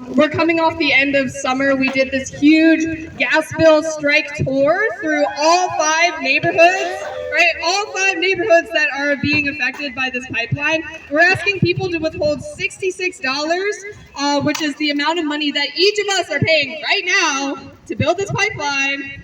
We're coming off the end of summer. We did this huge gas bill strike tour through all 5 neighborhoods, right? All 5 neighborhoods that are being affected by this pipeline. We're asking people to withhold $66, which is the amount of money that each of us are paying right now to build this pipeline.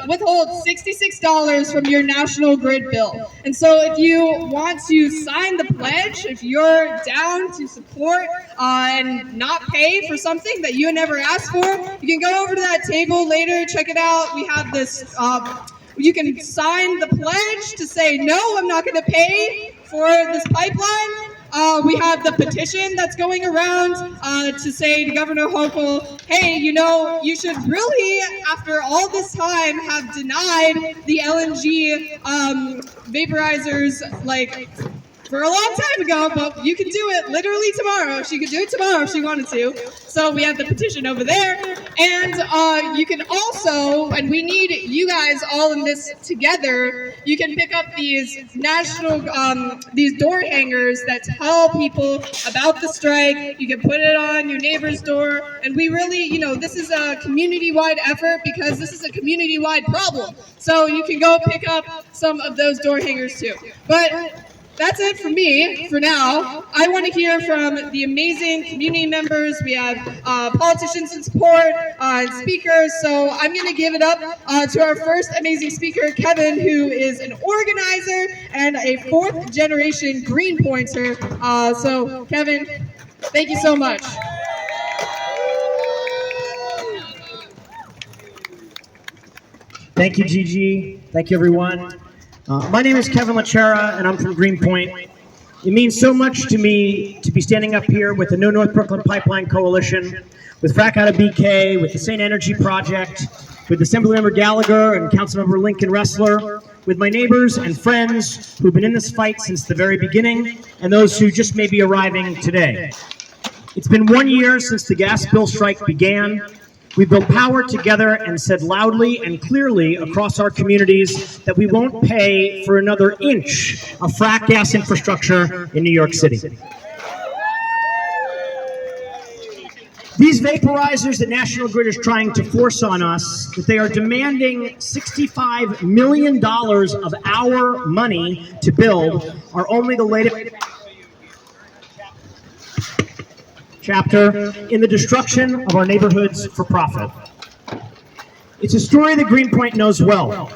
Withhold $66 from your national grid bill. And so if you want to sign the pledge, if you're down to support and not pay for something that you never asked for, you can go over to that table later, check it out. We have this, you can sign the pledge to say, no, I'm not gonna pay for this pipeline. We have the petition that's going around to say to Governor Hochul, hey, you know, you should really, after all this time, have denied the LNG vaporizers, like, for a long time ago, but you can do it literally tomorrow. She could do it tomorrow if she wanted to. So we have the petition over there. And you can also, and we need you guys all in this together, you can pick up these national, these door hangers that tell people about the strike. You can put it on your neighbor's door. And we really, you know, this is a community-wide effort because this is a community-wide problem. So you can go pick up some of those door hangers too. But that's it for me for now. I want to hear from the amazing community members. We have politicians in support, speakers. So I'm going to give it up to our first amazing speaker, Kevin, who is an organizer and a 4th generation Greenpointer. So Kevin, thank you so much. Thank you, Gigi. Thank you, everyone. My name is Kevin Lachera, and I'm from Greenpoint. It means so much to me to be standing up here with the No North Brooklyn Pipeline Coalition, with Frack Out of BK, with the St. Energy Project, with Assemblymember Gallagher and Councilmember Lincoln Ressler, with my neighbors and friends who've been in this fight since the very beginning, and those who just may be arriving today. It's been 1 year since the gas bill strike began. We've built power together and said loudly and clearly across our communities that we won't pay for another inch of frack gas infrastructure in New York City. These vaporizers that National Grid is trying to force on us, that they are demanding $65 million of our money to build, are only the latest chapter in the destruction of our neighborhoods for profit. It's a story that Greenpoint knows well.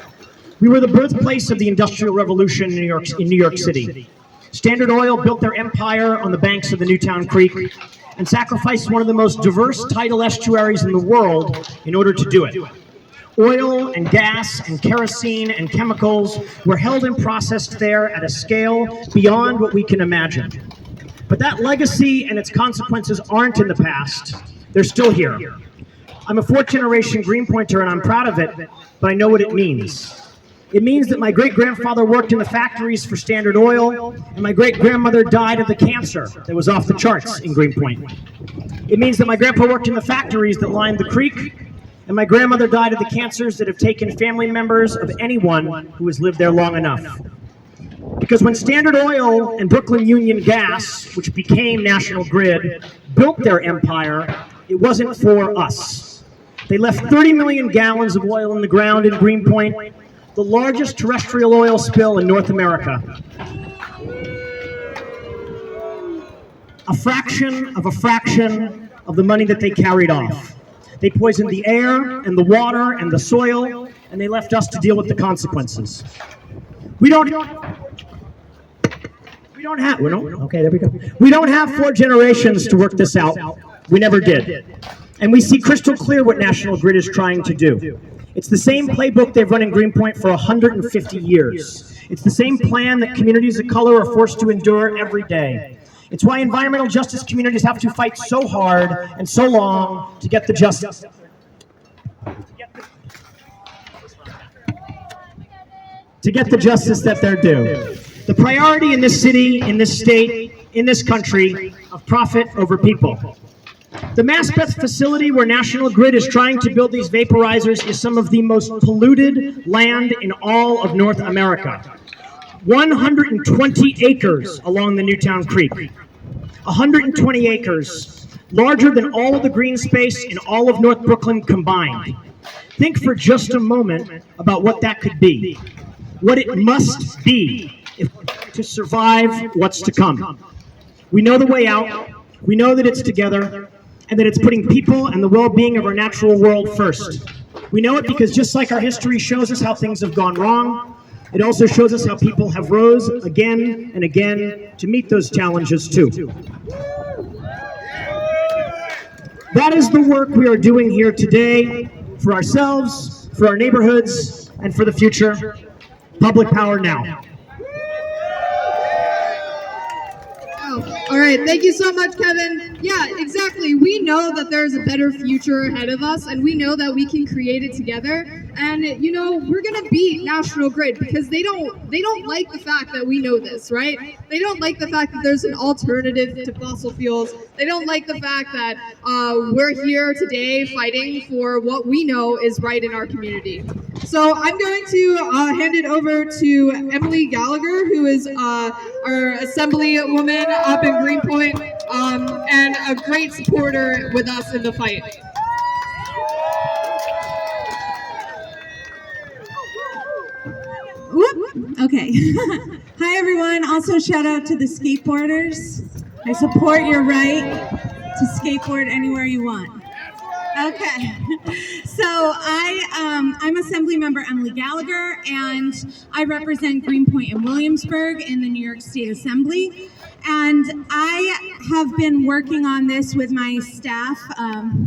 We were the birthplace of the Industrial Revolution in New York City. Standard Oil built their empire on the banks of the Newtown Creek and sacrificed one of the most diverse tidal estuaries in the world in order to do it. Oil and gas and kerosene and chemicals were held and processed there at a scale beyond what we can imagine. But that legacy and its consequences aren't in the past. They're still here. I'm a 4th generation Greenpointer and I'm proud of it, but I know what it means. It means that my great-grandfather worked in the factories for Standard Oil, and my great-grandmother died of the cancer that was off the charts in Greenpoint. It means that my grandpa worked in the factories that lined the creek, and my grandmother died of the cancers that have taken family members of anyone who has lived there long enough. Because when Standard Oil and Brooklyn Union Gas, which became National Grid, built their empire, it wasn't for us. They left 30 million gallons of oil in the ground in Greenpoint, the largest terrestrial oil spill in North America. A fraction of the money that they carried off. They poisoned the air and the water and the soil, and they left us to deal with the consequences. We don't have 4 generations to work this out. We never did. And we see crystal clear what National Grid is trying to do. It's the same playbook they've run in Greenpoint for 150 years. It's the same plan that communities of color are forced to endure every day. It's why environmental justice communities have to fight so hard and so long to get the justice. To get the justice that they're due. The priority in this city, in this state, in this country, of profit over people. The Maspeth facility where National Grid is trying to build these vaporizers is some of the most polluted land in all of North America. 120 acres along the Newtown Creek. 120 acres larger than all of the green space in all of North Brooklyn combined. Think for just a moment about what that could be, what it must be to survive what's to come. We know the way out, we know that it's together, and that it's putting people and the well-being of our natural world first. We know it because just like our history shows us how things have gone wrong, it also shows us how people have rose again and again to meet those challenges too. That is the work we are doing here today for ourselves, for our neighborhoods, and for the future. Public power now. All right, thank you so much, Kevin. Yeah, exactly. We know that there's a better future ahead of us, and we know that we can create it together. And you know, we're gonna beat National Grid because they don't like the fact that we know this, right? They don't like the fact that there's an alternative to fossil fuels. They don't like the fact that we're here today fighting for what we know is right in our community. So I'm going to hand it over to Emily Gallagher, who is our assemblywoman up in Greenpoint, and a great supporter with us in the fight. Whoop. Okay. Hi, everyone. Also, shout out to the skateboarders. I support your right to skateboard anywhere you want. Okay. So I'm Assembly Member Emily Gallagher, and I represent Greenpoint and Williamsburg in the New York State Assembly. And I have been working on this with my staff,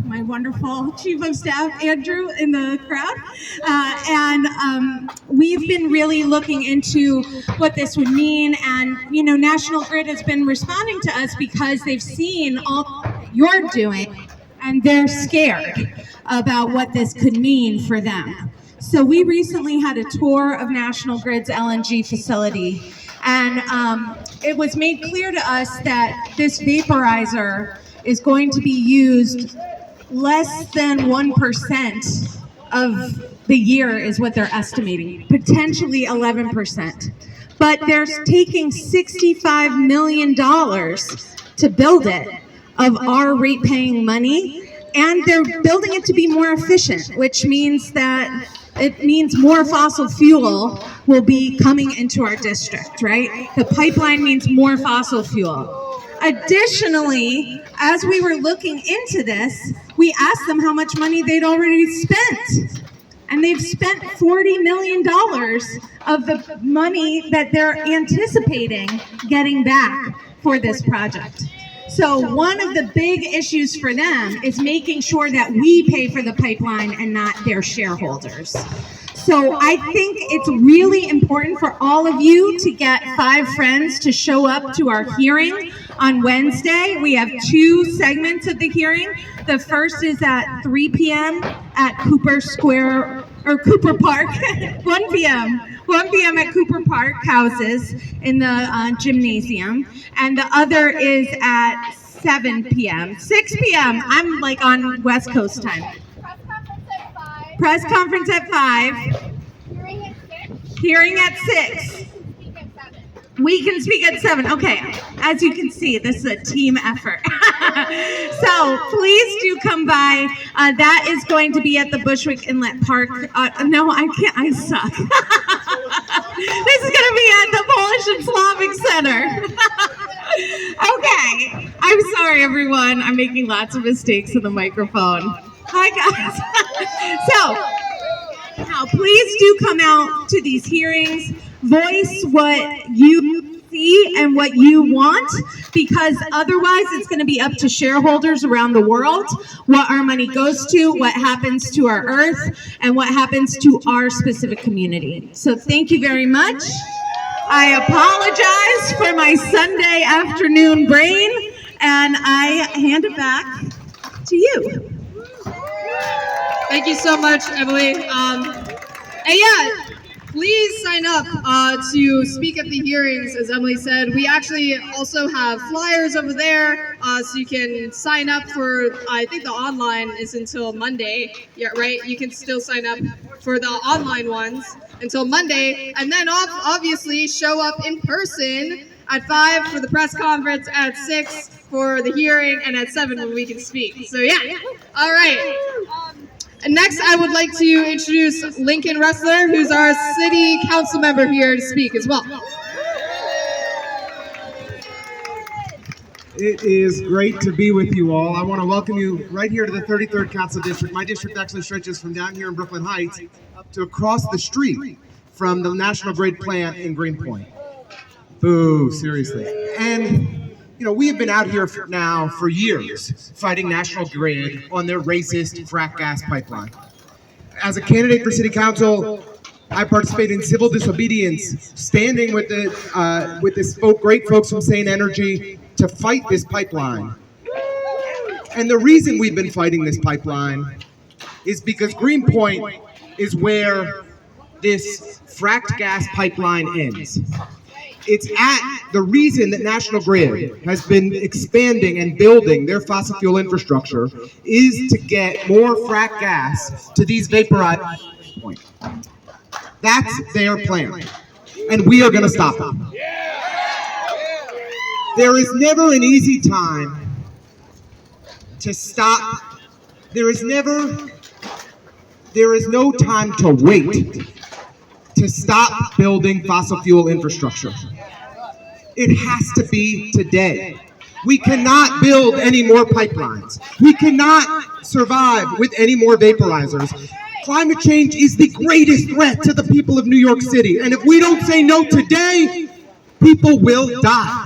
my wonderful Chief of Staff, Andrew, in the crowd. And we've been really looking into what this would mean. And, you know, National Grid has been responding to us because they've seen all you're doing, and they're scared about what this could mean for them. So we recently had a tour of National Grid's LNG facility, and it was made clear to us that this vaporizer is going to be used less than 1% of the year is what they're estimating, potentially 11%. But they're taking $65 million to build it of our rate-paying money, and they're building it to be more efficient, which means that it means more fossil fuel will be coming into our district, right? The pipeline means more fossil fuel. Additionally, as we were looking into this, we asked them how much money they'd already spent. And they've spent $40 million of the money that they're anticipating getting back for this project. So one of the big issues for them is making sure that we pay for the pipeline and not their shareholders. So I think it's really important for all of you to get 5 friends to show up to our hearing on Wednesday. We have 2 segments of the hearing. The first is at 3 p.m. at Cooper Square, or Cooper Park, 1 p.m. 1 p.m. at Cooper Park houses in the gymnasium. And the other is at 7 p.m. 6 p.m. I'm like on West Coast time. Press conference at 5. Hearing at 6. We can speak at 7. Okay, as you can see, this is a team effort. So please do come by. That is going to be at the Bushwick Inlet Park. No, I can't. I suck. This is going to be at the Polish and Slavic Center. Okay, I'm sorry, everyone. I'm making lots of mistakes in the microphone. Hi, guys. So, now please do come out to these hearings. Voice what you see and what you want, because otherwise it's going to be up to shareholders around the world what our money goes to, what happens to our earth, and what happens to our specific community. So thank you very much. I apologize for my Sunday afternoon brain, and I hand it back to you. Thank you so much, Emily. And yeah, please sign up to speak at the hearings, as Emily said. We actually also have flyers over there, so you can sign up for, I think the online is until Monday, yeah, right? You can still sign up for the online ones until Monday, and then obviously show up in person at 5 for the press conference, at 6 for the hearing, and at 7 when we can speak. So yeah, all right. And next I would like to introduce Lincoln Ressler, who's our city council member here to speak as well. It is great to be with you all. I want to welcome you right here to the 33rd Council District. My district actually stretches from down here in Brooklyn Heights up to across the street from the National Grid plant in Greenpoint. Boo, seriously. And, you know, we have been out here for years fighting National Grid on their racist frack gas pipeline. As a candidate for City Council, I participated in civil disobedience, standing with the great folks from Sane Energy to fight this pipeline. And the reason we've been fighting this pipeline is because Greenpoint is where this fracked gas pipeline ends. It's at the reason that National Grid has been expanding and building their fossil fuel infrastructure is to get more fracked gas to these vaporized points. That's their plan, and we are going to stop them. There is never an easy time to stop. There is no time to wait to stop building fossil fuel infrastructure. It has to be today. We cannot build any more pipelines. We cannot survive with any more vaporizers. Climate change is the greatest threat to the people of New York City. And if we don't say no today, people will die.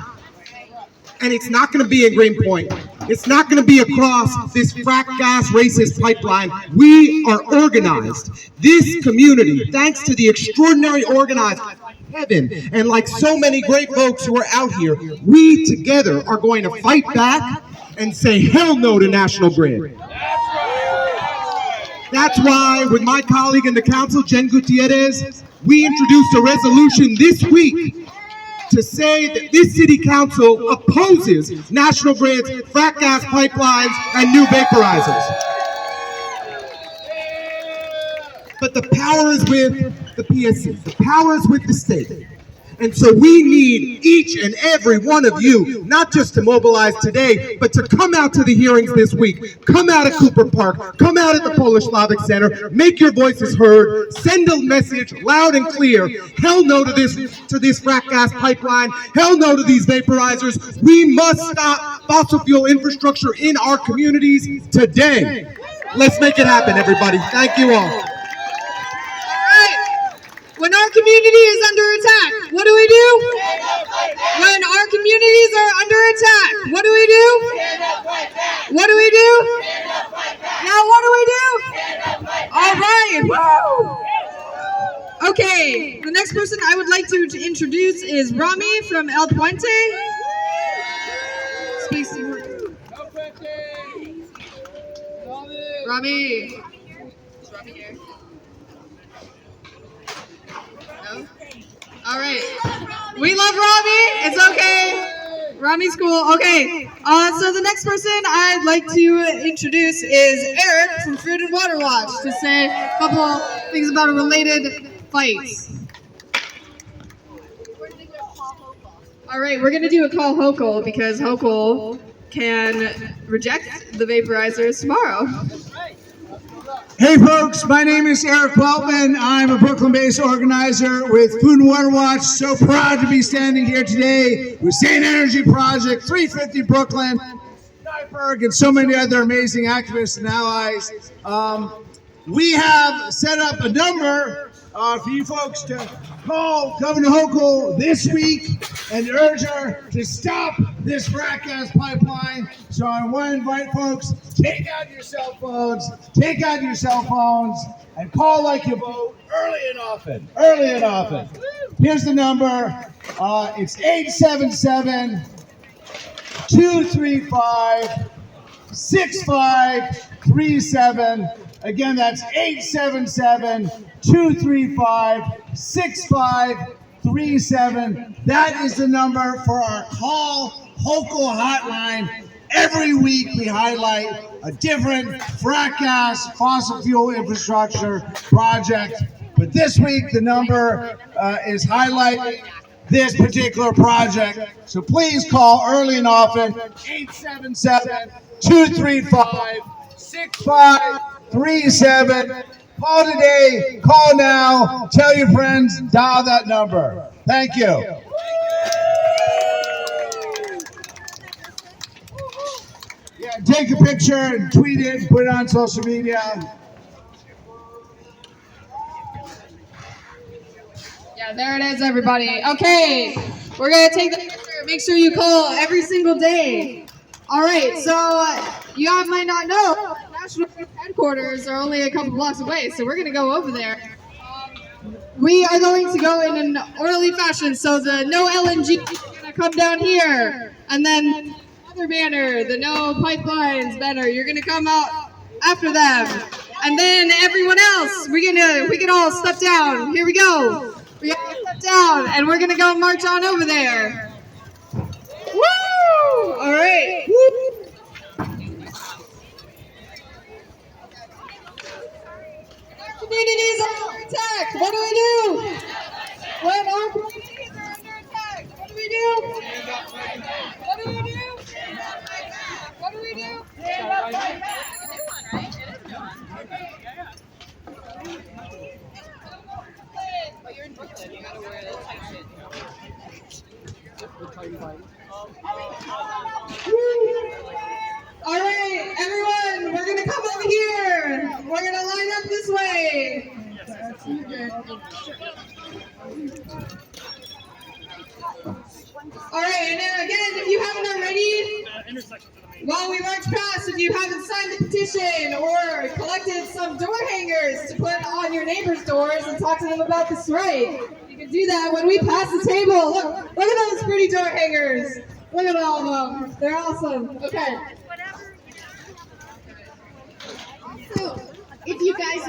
And it's not going to be in Greenpoint. It's not going to be across this frack gas racist pipeline. We are organized. This community, thanks to the extraordinary organized Kevin and like so many great folks who are out here, we together are going to fight back and say hell no to National Grid. That's why, with my colleague in the council, Jen Gutierrez, we introduced a resolution this week to say that this city council opposes National Grid's frack gas pipelines and new vaporizers. But the power is with the PSC. The power is with the state. And so we need each and every one of you, not just to mobilize today, but to come out to the hearings this week. Come out at Cooper Park. Come out at the Polish Slavic Center. Make your voices heard. Send a message loud and clear. Hell no to this frack gas pipeline. Hell no to these vaporizers. We must stop fossil fuel infrastructure in our communities today. Let's make it happen, everybody. Thank you all. When our community is under attack, what do we do? When our communities are under attack, what do we do? What do we do? Now what do we do? All right. Woo! Okay, the next person I would like to introduce is Rami from El Puente. Speaks to Rami. Is Rami here? All right. We love Rami. It's okay. Rami's cool. Okay. So the next person I'd like to introduce is Eric from Food and Water Watch to say a couple things about a related fight. All right, we're going to do a call Hochul because Hochul can reject the vaporizers tomorrow. Hey folks, my name is Eric Weltman. I'm a Brooklyn-based organizer with Food and Water Watch. So proud to be standing here today with Sane Energy Project, 350 Brooklyn, Nyberg, and so many other amazing activists and allies. We have set up a number for you folks to call Governor Hochul this week and urge her to stop this frack gas pipeline. So I want to invite folks, take out your cell phones, and call like you vote early and often. Here's the number. It's 877-235-6537. Again, that's 877-235-6537. That is the number for our Call Hochul hotline. Every week we highlight a different frack gas fossil fuel infrastructure project. But this week the number is highlighted this particular project. So please call early and often, 877-235-6537. Call today, call now, tell your friends, dial that number. Thank you. Yeah, take a picture and tweet it, put it on social media. Yeah, there it is, everybody. Okay, we're gonna take the picture. Make sure you call every single day. All right, so you all might not know, National Grid headquarters are only a couple blocks away, so we're gonna go over there. We are going to go in an orderly fashion, so the no LNG is gonna come down here, and then the other banner, the no pipelines banner, you're gonna come out after them, and then everyone else, we can all step down. Here we go. We gotta step down, and we're gonna go march on over there. Woo! All right. Communities are under attack. What do we do? When our communities are under attack, what do we do? What do we do? What do we do? Stand up, fight back. It's a new one, right? It is a new one. But you're in Brooklyn. You gotta wear the tight shit. All right, everyone, we're gonna come over here. We're gonna line up this way. All right, and then again, if you haven't already, while we march past, if you haven't signed the petition or collected some door hangers to put on your neighbors' doors and talk to them about the strike, you can do that when we pass the table. Look at those pretty door hangers. Look at all of them. They're awesome. Okay. So, if you guys,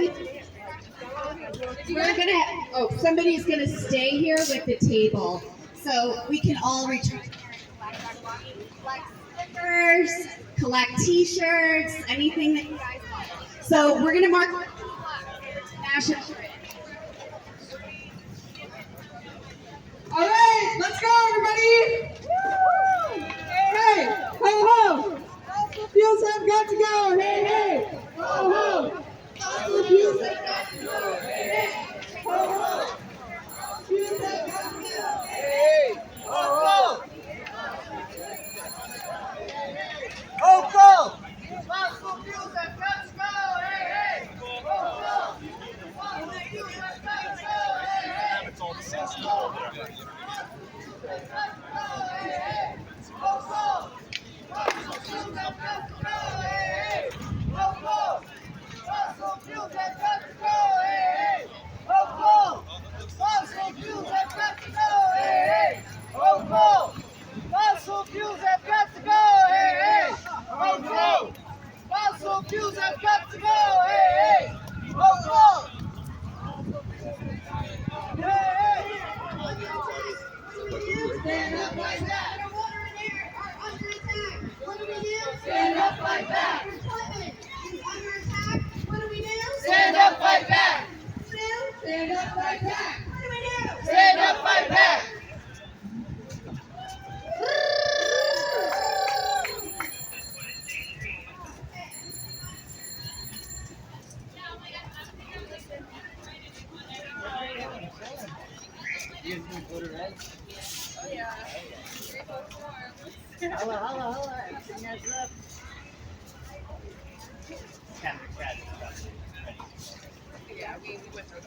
we're gonna, somebody's gonna stay here with the table, so we can all return collect stickers, collect T-shirts, anything that you guys want. So we're gonna mark National Grid. All right, let's go, everybody. Hey, ho, ho. Fossil fuels have got to go. Hey, hey. Ho, ho. Fossil fuels have got to go. Hey, hey. Ho, ho. Fossil fuels have got to go. Hey, hey. Ho, ho. Ho, ho. Fossil fuels have got to go. Hey, hey. Ho, ho. Fossil fuels have got to go. Hey, hey. It's all the same stuff. Stand up like that. Our water and air are under attack. What do we do? Stand up, fight back. Our climate is under attack. What do we do? Stand up, fight back. Stand up, fight back. What do we do? Stand up, fight back. Yeah, we went through it.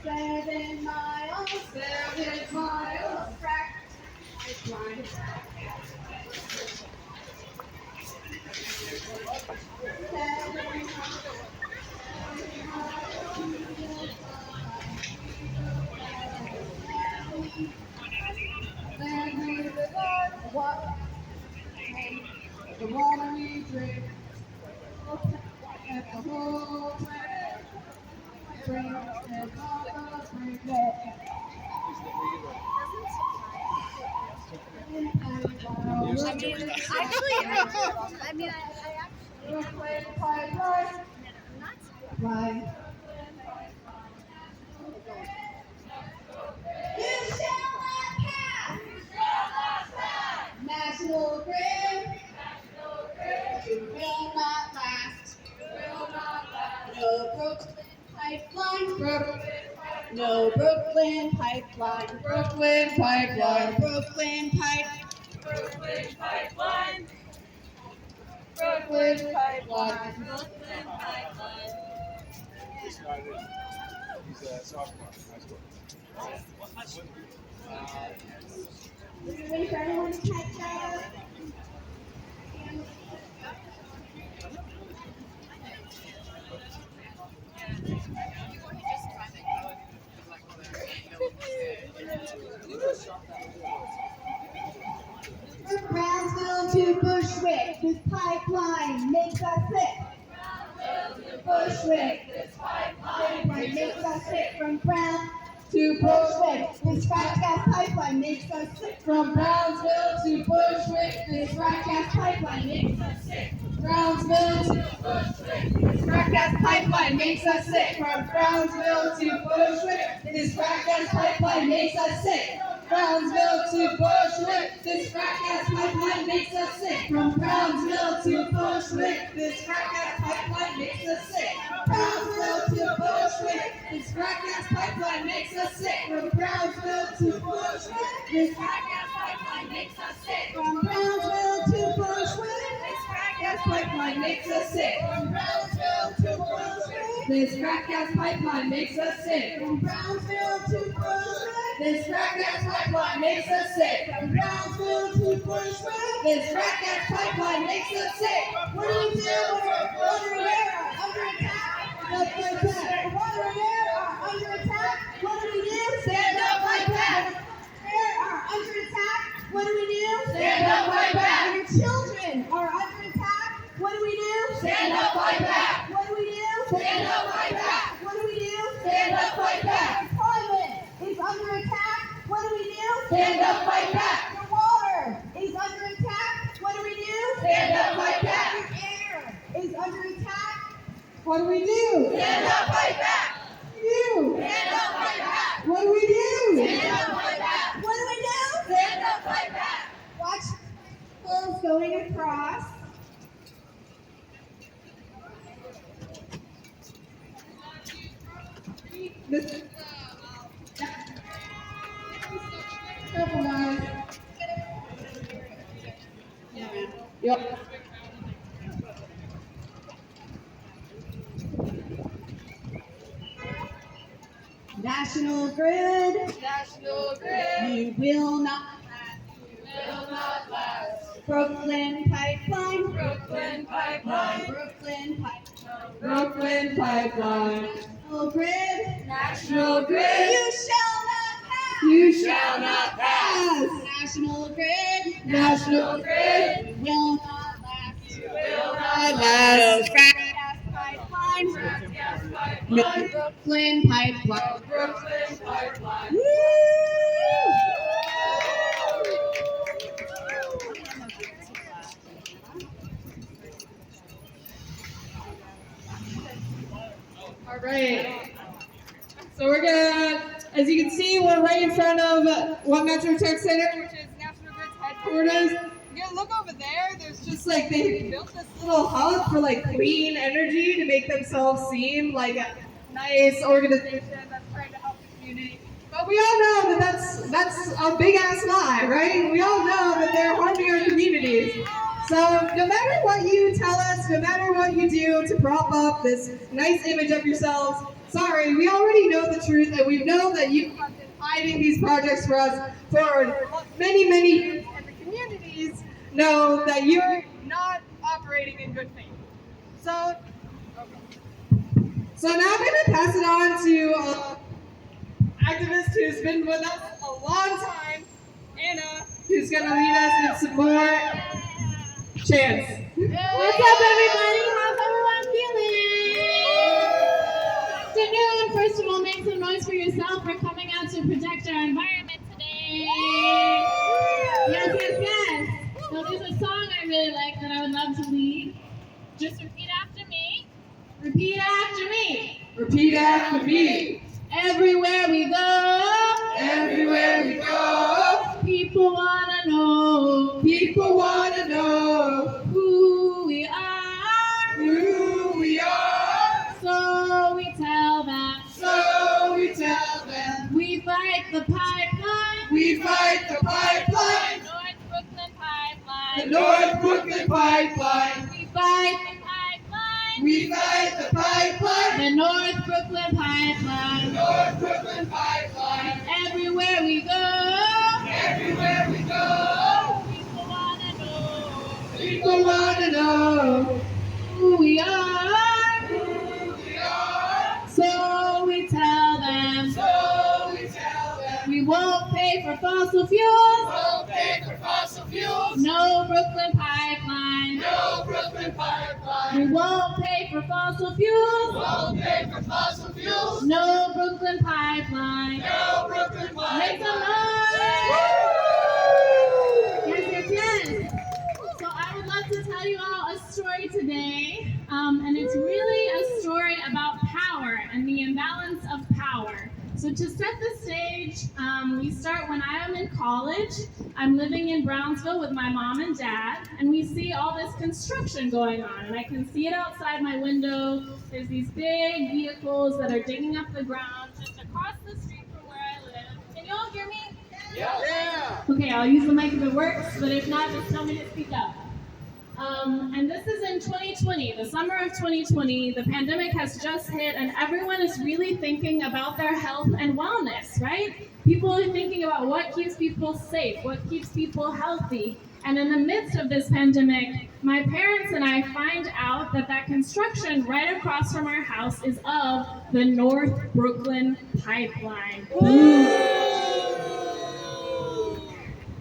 Seven miles, track. It's mine. The water we drink, and the whole planet brings and all of us bring back. National grid will not last. No Brooklyn pipeline. No Brooklyn pipeline. Brooklyn pipeline. Brooklyn pipe. Brooklyn pipeline. Wait for everyone to catch up. From Brownsville to Bushwick, this pipeline makes us sick. Bushwick, this pipeline makes us sick. From Brown to Bushwick, this rat gas pipeline makes us sick. From Brownsville to Bushwick, this rat gas pipeline makes us sick. Brownsville to Bushwick, this rat gas pipeline makes us sick. From Brownsville to Bushwick, this rat gas pipeline makes us sick. Brownsville to Bushwick, this rat gas pipeline makes us sick. From Brownsville to Bushwick, this rat gas pipeline makes us sick. Brownsville to Bushwick, this rat gas pipeline makes us sick. From Brownsville to Bushwick, this rat gas pipeline makes us sick. From Brownsville to Bushwick, this rat gas pipeline makes us sick. From Brownsville to Bushwick, this rat gas pipeline makes us sick. From Brownsville to Bushwick, this rat gas pipeline makes us sick. From Brownsville to Bushwick, this rat gas pipeline makes us sick. What do we do when water and air are under attack? Water and air are under attack. What do we do? Stand up, fight back. Air are under attack. What do we do? Stand up, fight back. Your children are under attack. What do we do? Stand up, fight back. What do we do? Stand up, fight back. What do we do? Stand up, fight back. Your climate is under attack. What do we do? Stand up, fight back. Your water is under attack. What do we do? Stand up, fight back. Your air is under attack. What do we do? Stand up, fight back. You. Stand up, fight back. What do we do? Stand up, fight back. What do we do? Stand up, fight back. Watch poles going across. This careful, guys. Yep. National grid. National grid. You will not Will not last. Brooklyn pipeline. Brooklyn pipeline. Brooklyn pipeline. Brooklyn pipeline. National grid. National grid. You shall not pass. You shall not pass. National grid. National grid. Will not last. Will not last. Gas pipeline. Brooklyn pipeline. Brooklyn pipeline. All right. So we're gonna, as you can see, we're right in front of One Mertotech Center, which is National Grid's headquarters. You're gonna look over there. There's just like they built this little hub for like clean energy to make themselves seem like a nice organization that's trying to help the community. But we all know that that's a big ass lie, right? We all know that they're harming our communities. So no matter what you tell us, no matter what you do to prop up this nice image of yourselves, sorry, we already know the truth, and we know that you have been hiding these projects for us for many, many years, and the communities know that you're not operating in good faith. So now I'm going to pass it on to an activist who's been with us a long time, Anna, who's going to lead us in some more chants. What's up, everybody? How's everyone feeling? Afternoon. First of all, make some noise for yourself for coming out to protect our environment today. really like that I would love to lead. Just repeat after me. Repeat after me. Repeat after me. Everywhere we go. Everywhere we go, People wanna know. people want to know Who we are. who we are. So we tell them. So we tell them We fight the pipeline. we fight the pipeline, North Brooklyn Pipeline. the North Brooklyn Pipeline. We fight the pipeline. We fight the pipeline, The North Brooklyn Pipeline. North Brooklyn Pipeline. Everywhere we go. Everywhere we go, People wanna know people want to know who we are. who we are. So we tell them So we tell them we won't pay for fossil fuels. we'll pay for fossil fuels. No Brooklyn Pipeline. No Brooklyn Pipeline. We won't pay for fossil fuels. We'll pay for fossil fuels. No Brooklyn Pipeline. No Brooklyn Make some Pipeline. noise! Yes. So I would love to tell you all a story today, and it's really a story about power and the imbalance of power. So to set the stage, we start when I am in college. I'm living in Brownsville with my mom and dad, and we see all this construction going on, and I can see it outside my window. There's these big vehicles that are digging up the ground just across the street from where I live. Can you all hear me? Yeah. Okay, I'll use the mic if it works, but if not, just tell me to speak up. And this is in 2020, the summer of 2020. The pandemic has just hit, and everyone is really thinking about their health and wellness, right? People are thinking about what keeps people safe, what keeps people healthy. And in the midst of this pandemic, my parents and I find out that construction right across from our house is of the North Brooklyn Pipeline.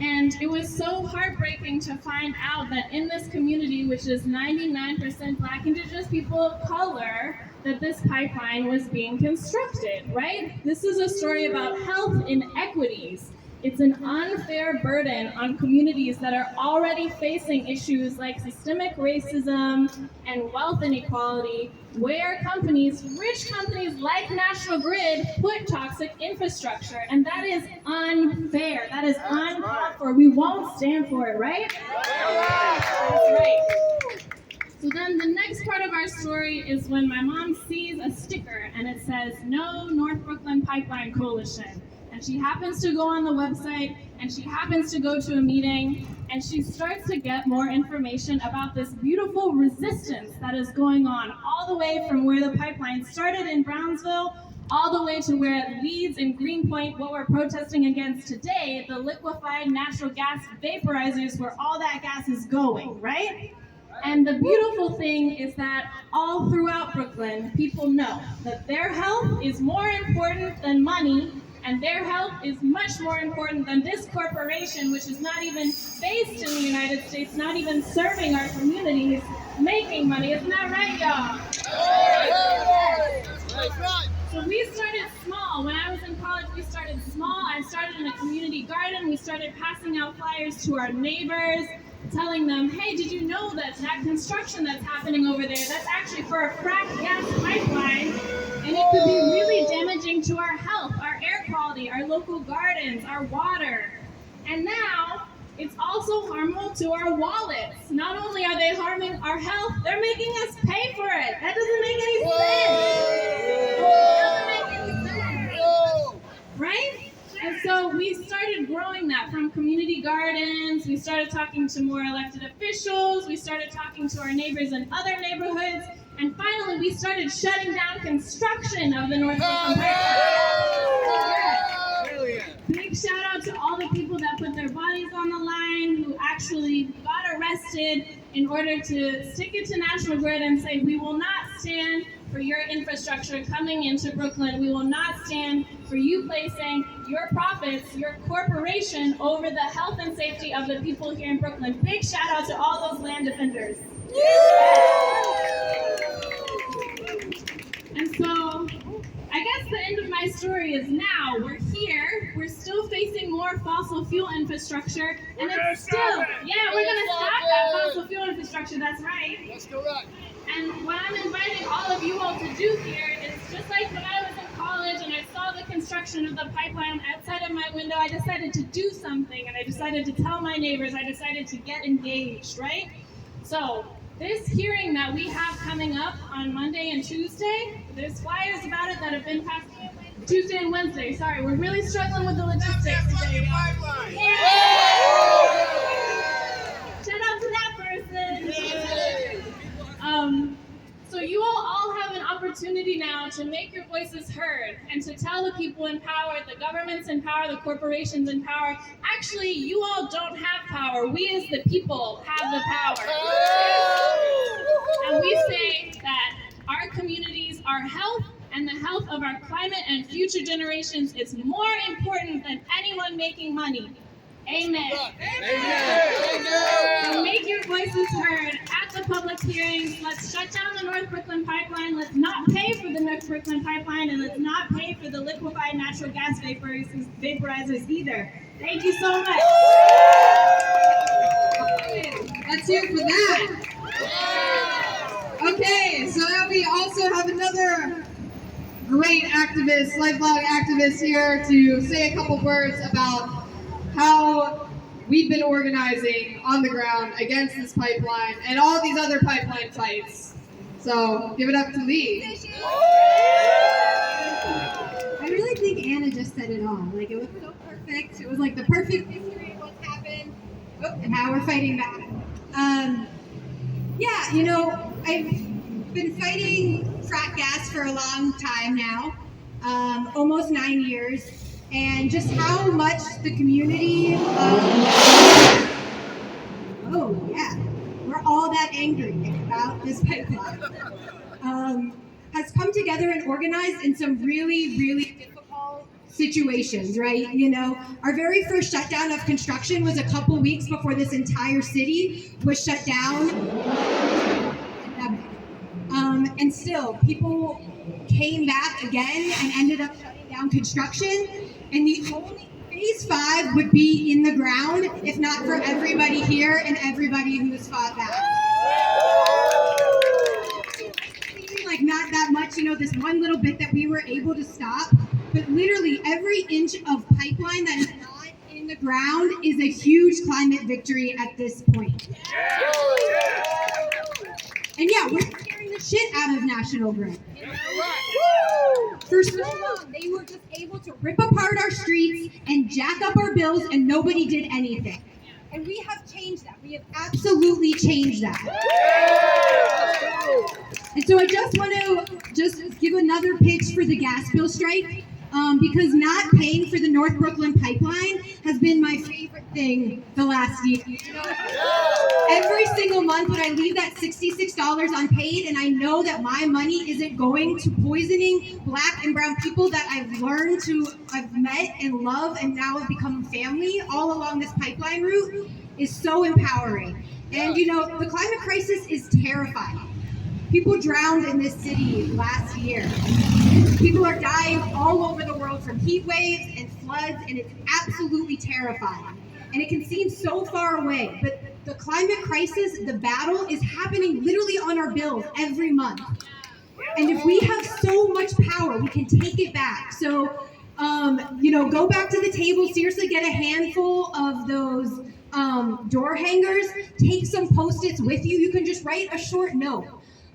And it was so heartbreaking to find out that in this community, which is 99% Black, Indigenous people of color, that this pipeline was being constructed, right? This is a story about health inequities. It's an unfair burden on communities that are already facing issues like systemic racism and wealth inequality, where rich companies like National Grid, put toxic infrastructure. And that is unfair. That is uncalled for. We won't stand for it, right? That's right. So then the next part of our story is when my mom sees a sticker and it says, "No North Brooklyn Pipeline Coalition." And she happens to go on the website, and she happens to go to a meeting, and she starts to get more information about this beautiful resistance that is going on all the way from where the pipeline started in Brownsville, all the way to where it leads in Greenpoint, what we're protesting against today, the liquefied natural gas vaporizers where all that gas is going, right? And the beautiful thing is that all throughout Brooklyn, people know that their health is more important than money, and their health is much more important than this corporation, which is not even based in the United States, not even serving our communities, making money. Isn't that right, y'all? So we started small. When I was in college, we started small. I started in a community garden. We started passing out flyers to our neighbors, telling them, hey, did you know that construction that's happening over there, that's actually for a fracked gas pipeline, and it could be really damaging to our health, our air quality, our local gardens, our water. And now, it's also harmful to our wallets. Not only are they harming our health, they're making us pay for it. That doesn't make any sense. It doesn't make any sense. Right? And so we started growing that from community gardens. We started talking to more elected officials. We started talking to our neighbors in other neighborhoods. And finally, we started shutting down construction of the North Brooklyn Pipeline. Big shout out to all the people that put their bodies on the line, who actually got arrested in order to stick it to National Grid and say, we will not stand for your infrastructure coming into Brooklyn. We will not stand for you placing your profits, your corporation, over the health and safety of the people here in Brooklyn. Big shout out to all those land defenders. And so, I guess the end of my story is now we're here, we're still facing more fossil fuel infrastructure, and it's still, we're gonna stop that fossil fuel infrastructure. That's right. That's correct. And what I'm inviting all of you all to do here is just like when I was in college and I saw the construction of the pipeline outside of my window, I decided to do something, and I decided to tell my neighbors, I decided to get engaged, right? So this hearing that we have coming up on Monday and Tuesday, there's flyers about it that have been passed. Tuesday and Wednesday, sorry, we're really struggling with the logistics today. Yeah. Shout out to that person. So you all have an opportunity now to make your voices heard and to tell the people in power, the governments in power, the corporations in power, actually, you all don't have power. We as the people have the power. And we say that our communities, our health, and the health of our climate and future generations is more important than anyone making money. Amen. So make your voices heard at the public hearings. Let's shut down the North Brooklyn Pipeline. Let's not pay for the North Brooklyn Pipeline, and let's not pay for the liquefied natural gas vaporizers either. Thank you so much. Let's hear it for that. Okay, so now we also have another great activist, lifelong activist here to say a couple words about how we've been organizing on the ground against this pipeline and all these other pipeline fights. So give it up to Lee. I really think Anna just said it all. Like, it was so perfect. It was like the perfect history of what's happened and how we're fighting back. Yeah, you know, I've been fighting frack gas for a long time now, almost 9 years, and just how much the community, we're all that angry about this pipeline, has come together and organized in some really, really difficult situations, right? You know, our very first shutdown of construction was a couple weeks before this entire city was shut down. And still, people came back again and ended up shutting down construction. And the only phase 5 would be in the ground if not for everybody here and everybody who's fought back. Seeming like not that much, you know, this one little bit that we were able to stop, but literally every inch of pipeline that is not in the ground is a huge climate victory at this point. And yeah, we're scaring the shit out of National Grid. For so long, they were just able to rip apart our streets and jack up our bills, and nobody did anything. And we have changed that. We have absolutely changed that. And so I just want to give another pitch for the gas bill strike, because not paying for the North Brooklyn Pipeline has been my favorite thing the last year. You know, every single month when I leave that $66 unpaid, and I know that my money isn't going to poisoning Black and brown people that I've met and love and now have become family all along this pipeline route, is so empowering. And you know, the climate crisis is terrifying. People drowned in this city last year. People are dying all over the world from heat waves and floods, and it's absolutely terrifying. And it can seem so far away, but the climate crisis, the battle, is happening literally on our bills every month. And if we have so much power, we can take it back. So, you know, go back to the table, seriously get a handful of those door hangers, take some Post-its with you. You can just write a short note.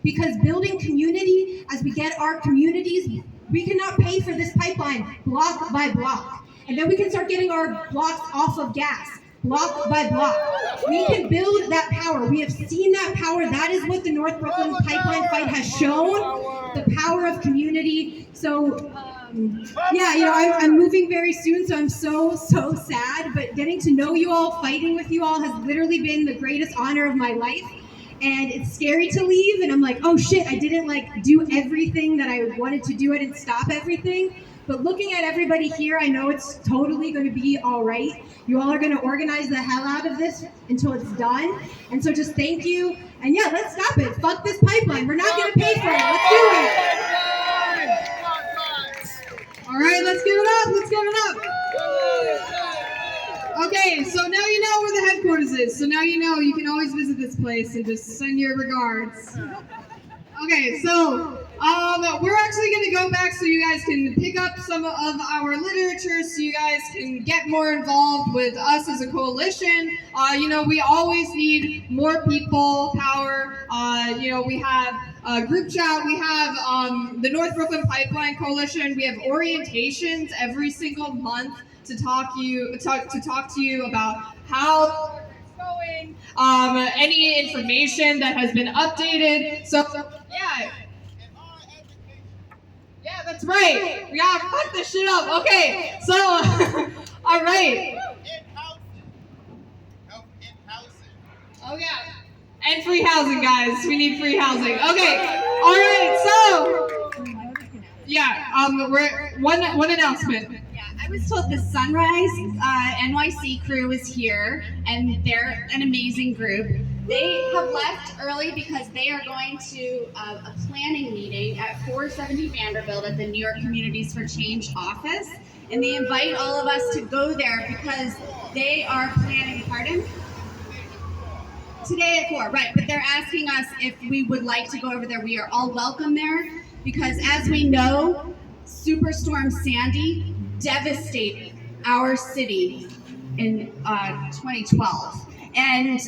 Because building community, as we get our communities, we cannot pay for this pipeline block by block. And then we can start getting our blocks off of gas, block by block. We can build that power. We have seen that power. That is what the North Brooklyn Pipeline fight has shown, the power of community. So, yeah, you know, I'm moving very soon, so I'm so sad. But getting to know you all, fighting with you all has literally been the greatest honor of my life. And it's scary to leave, and I'm like, oh shit, I didn't like do everything that I wanted to do. I didn't stop everything. But looking at everybody here, I know it's totally going to be all right. You all are going to organize the hell out of this until it's done. And so just thank you. And yeah, let's stop it. Fuck this pipeline. We're not going to pay for it. Let's do it. All right, let's give it up. Let's give it up. visit this place and just send your regards. Okay, so we're actually going to go back so you guys can pick up some of our literature, so you guys can get more involved with us as a coalition. We always need more people power. We have group chat. We have the North Brooklyn Pipeline Coalition. We have orientations every single month to talk to you about how it's going, any information that has been updated. So yeah, that's right. Yeah, fuck this shit up. Okay, so all right. Oh yeah. And free housing, guys. We need free housing. Okay. All right. So, yeah. We're one announcement. Yeah, I was told the Sunrise NYC crew is here, and they're an amazing group. They have left early because they are going to a planning meeting at 470 Vanderbilt at the New York Communities for Change office, and they invite all of us to go there because they are planning. Pardon? Today at 4, right, but they're asking us if we would like to go over there. We are all welcome there because, as we know, Superstorm Sandy devastated our city in 2012. And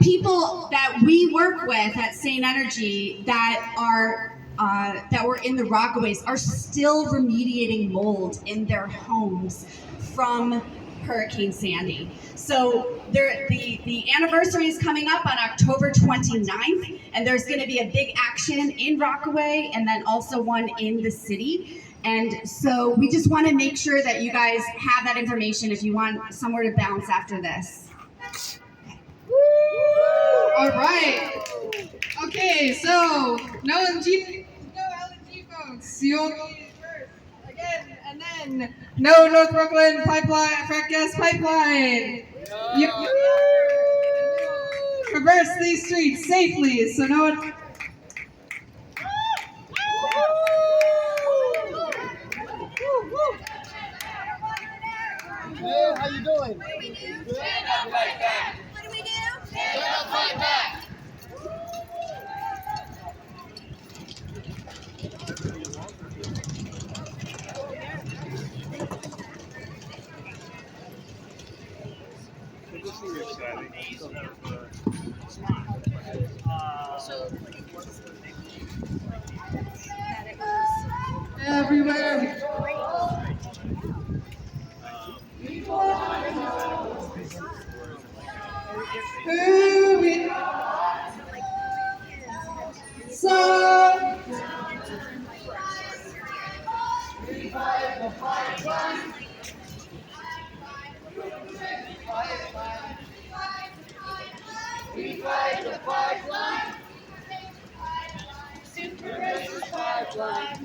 people that we work with at Sane Energy that were in the Rockaways are still remediating mold in their homes from Hurricane Sandy. So the anniversary is coming up on October 29th, and there's going to be a big action in Rockaway and then also one in the city. And so we just want to make sure that you guys have that information if you want somewhere to bounce after this. All right. Okay, so no LNG folks. You'll be first again, and then no North Brooklyn pipeline, frack gas pipeline. You traverse these streets safely, so no one. Hey, how you doing? What do we do? Good. Stand up, fight back. What do we do? Stand up, fight back. Everywhere. Who we are. So we fight the pipeline. We fight the pipeline. Super pipeline.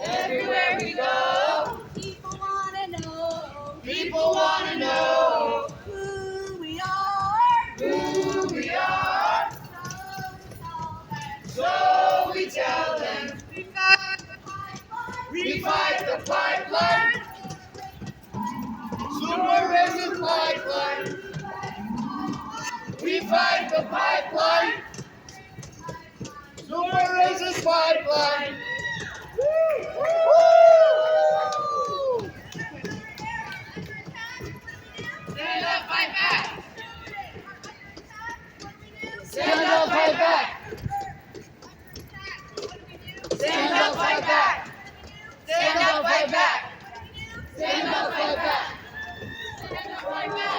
Everywhere we go, People wanna know. people want to know Who we are. who we are. So we tell them we fight the pipeline. Super racing pipeline. We fight the pipeline. Super racing pipeline. Stand up, fight back. Stand up, fight back. Stand up, fight back. Stand up, fight back. Stand up, fight back. Stand up, fight back.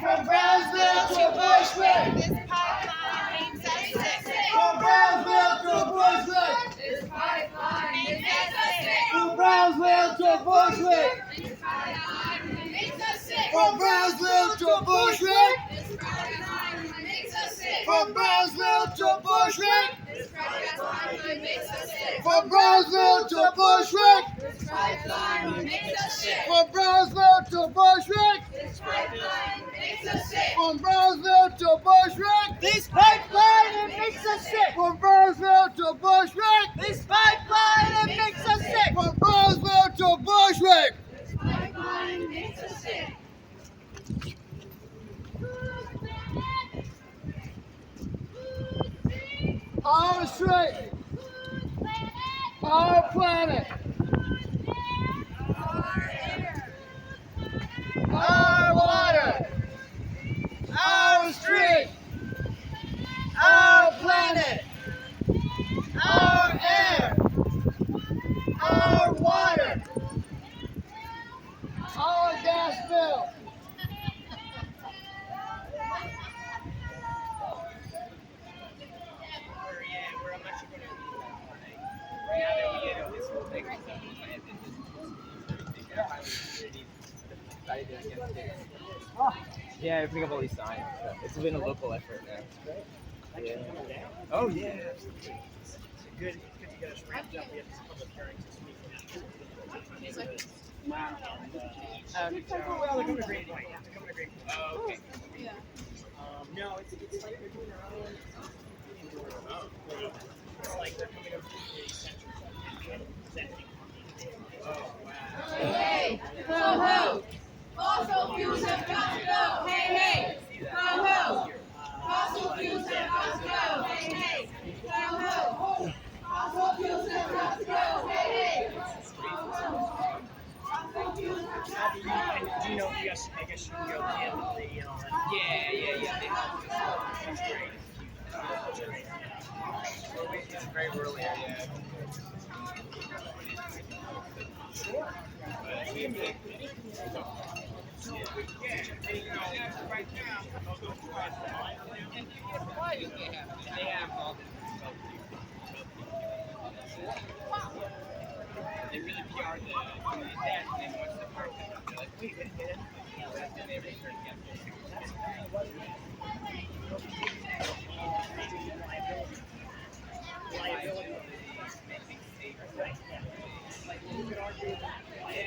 From Brownsville to Bushwick. This pipeline makes us sick. From Brownsville to Bushwick. This pipeline makes us sick. From Brownsville to Bushwick. This pipeline makes us sick. From Brownsville to Bushwick. This pipeline makes us sick. From Brownsville to Bushwick. This pipeline makes us sick. From Brownsville to Bushwick. This pipeline makes us sick. From Brownsville to Bushwick. This pipeline makes us sick. From Brownsville to Bushwick. This pipeline, it makes us sick. From Roseville to Bushwick. This pipeline, it makes us sick. From Roseville to Bushwick. This pipeline makes us sick. Our street. Our planet. Our water. Our street. Our planet. Our air. Our water. Our gas bill. Yeah, picking up all these signs. It's been a local effort now. Yeah. Oh yeah. Good to get us wrapped up. We have this public hearing this week. Well, they come to Green Point. You have to come to Green Point. Oh, okay. No, it's like they're doing their own indoor. It's like they're coming up to the center and presenting. Oh wow. Hey, ho ho! Fossil fuels have got to go! Hey, hey! Ho ho! Fossil fuels have got to go! Hey, hey! Ho ho! Fossil fuels have got to go! Hey, hey! Ho ho! Fossil fuels have got to go! Do you know, yes, I guess you can go in and all that. Yeah. They have That's great. It's very rural area. They have all they really PR the that, and then once the park comes up, they're like, wait, and then they return again. Liability. Right. Yeah. Like, you could argue that